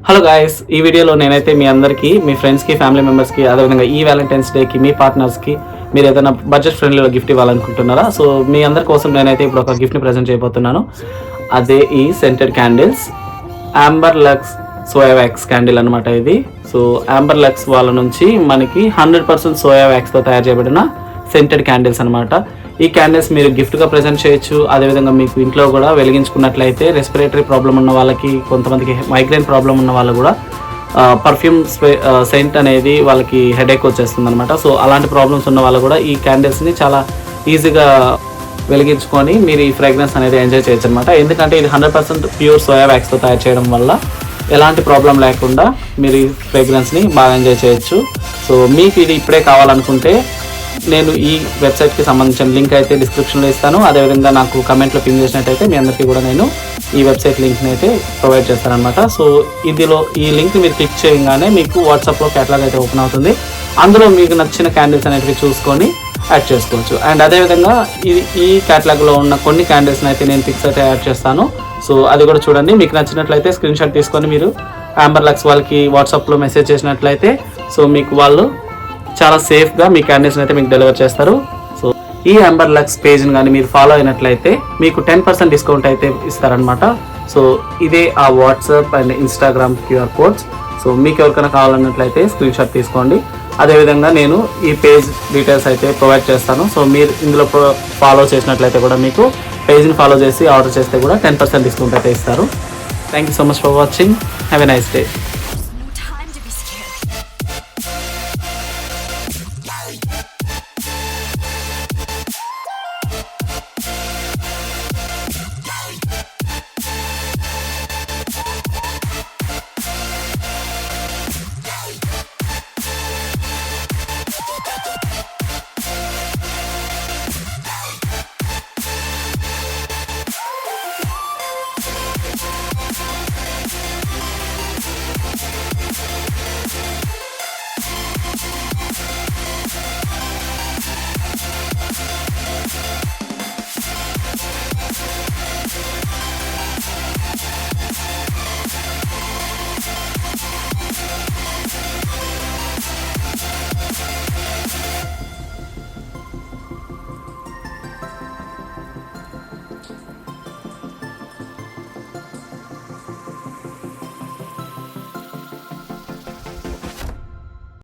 Hello guys, ఈ వీడియోలో నేనైతే మీ అందరికీ, మీ ఫ్రెండ్స్కి, ఫ్యామిలీ మెంబర్స్కి, అదేవిధంగా ఈ వ్యాలంటైన్స్ డేకి మీ పార్ట్నర్స్కి మీరు ఏదైనా బడ్జెట్ ఫ్రెండ్లీలో గిఫ్ట్ ఇవ్వాలనుకుంటున్నారా? సో మీ అందరి కోసం నేనైతే ఇప్పుడు ఒక గిఫ్ట్ని ప్రజెంట్ చేయబోతున్నాను. అదే ఈ scented candles, Amber Lux soya wax candle అనమాట ఇది. సో యాంబర్ లక్స్ వాళ్ళ నుంచి మనకి 100% సోయా వ్యాక్స్తో తయారు చేయబడిన సెంటెడ్ క్యాండిల్స్ అనమాట. ఈ క్యాండిల్స్ మీరు గిఫ్ట్గా ప్రజెంట్ చేయొచ్చు. అదేవిధంగా మీకు ఇంట్లో కూడా వెలిగించుకున్నట్లయితే రెస్పిరేటరీ ప్రాబ్లం ఉన్న వాళ్ళకి, కొంతమందికి మైగ్రేన్ ప్రాబ్లం ఉన్న వాళ్ళు కూడా పర్ఫ్యూమ్ సెంట్ అనేది వాళ్ళకి హెడేక్ వచ్చేస్తుంది అనమాట. సో అలాంటి ప్రాబ్లమ్స్ ఉన్న వాళ్ళు కూడా ఈ క్యాండిల్స్ని చాలా ఈజీగా వెలిగించుకొని మీరు ఈ ఫ్రేగ్రెన్స్ అనేది ఎంజాయ్ చేయొచ్చు అనమాట. ఎందుకంటే ఇది 100% ప్యూర్ సోయా వ్యాక్స్తో తయారు చేయడం వల్ల ఎలాంటి ప్రాబ్లం లేకుండా మీరు ఈ ఫ్రేగ్రెన్స్ని బాగా ఎంజాయ్ చేయొచ్చు. సో మీకు ఇది ఇప్పుడే కావాలనుకుంటే నేను ఈ వెబ్సైట్కి సంబంధించిన లింక్ అయితే డిస్క్రిప్షన్లో ఇస్తాను. అదేవిధంగా నాకు కమెంట్లో పిన్ చేసినట్టయితే మీ అందరికీ కూడా నేను ఈ వెబ్సైట్ లింక్ని అయితే ప్రొవైడ్ చేస్తానమాట. సో ఇందులో ఈ లింక్ మీరు క్లిక్ చేయగానే మీకు వాట్సాప్లో క్యాటలాగ్ అయితే ఓపెన్ అవుతుంది. అందులో మీకు నచ్చిన క్యాండిల్స్ అనేటివి చూసుకొని యాడ్ చేసుకోవచ్చు. అండ్ అదేవిధంగా ఈ క్యాటలాగ్లో ఉన్న కొన్ని క్యాండిల్స్ని అయితే నేను పిక్స్ అయితే యాడ్ చేస్తాను. సో అది కూడా చూడండి. మీకు నచ్చినట్లయితే స్క్రీన్ షాట్ తీసుకొని మీరు యాంబర్ లక్స్ వాళ్ళకి వాట్సాప్లో మెసేజ్ చేసినట్లయితే సో మీకు వాళ్ళు చాలా సేఫ్గా మీ క్యాండిల్స్ని అయితే మీకు డెలివర్ చేస్తారు. సో ఈ యాంబర్ లక్స్ పేజ్ని కానీ మీరు ఫాలో అయినట్లయితే మీకు 10% డిస్కౌంట్ అయితే ఇస్తారనమాట. సో ఇదే ఆ WhatsApp and Instagram QR codes. So మీకు ఎవరికైనా కావాలన్నట్లయితే స్క్రీన్ షాట్ తీసుకోండి. అదేవిధంగా నేను ఈ పేజ్ డీటెయిల్స్ అయితే ప్రొవైడ్ చేస్తాను. సో మీరు ఇందులో ఫాలో చేసినట్లయితే కూడా మీకు పేజ్ని ఫాలో చేసి ఆర్డర్ చేస్తే కూడా 10% డిస్కౌంట్ అయితే ఇస్తారు. Thank you so much for watching. Have a nice day.